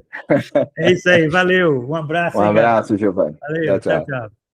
É isso aí, valeu. Um abraço. Um abraço, Giovanni. Valeu, Tchau, tchau, tchau. tchau.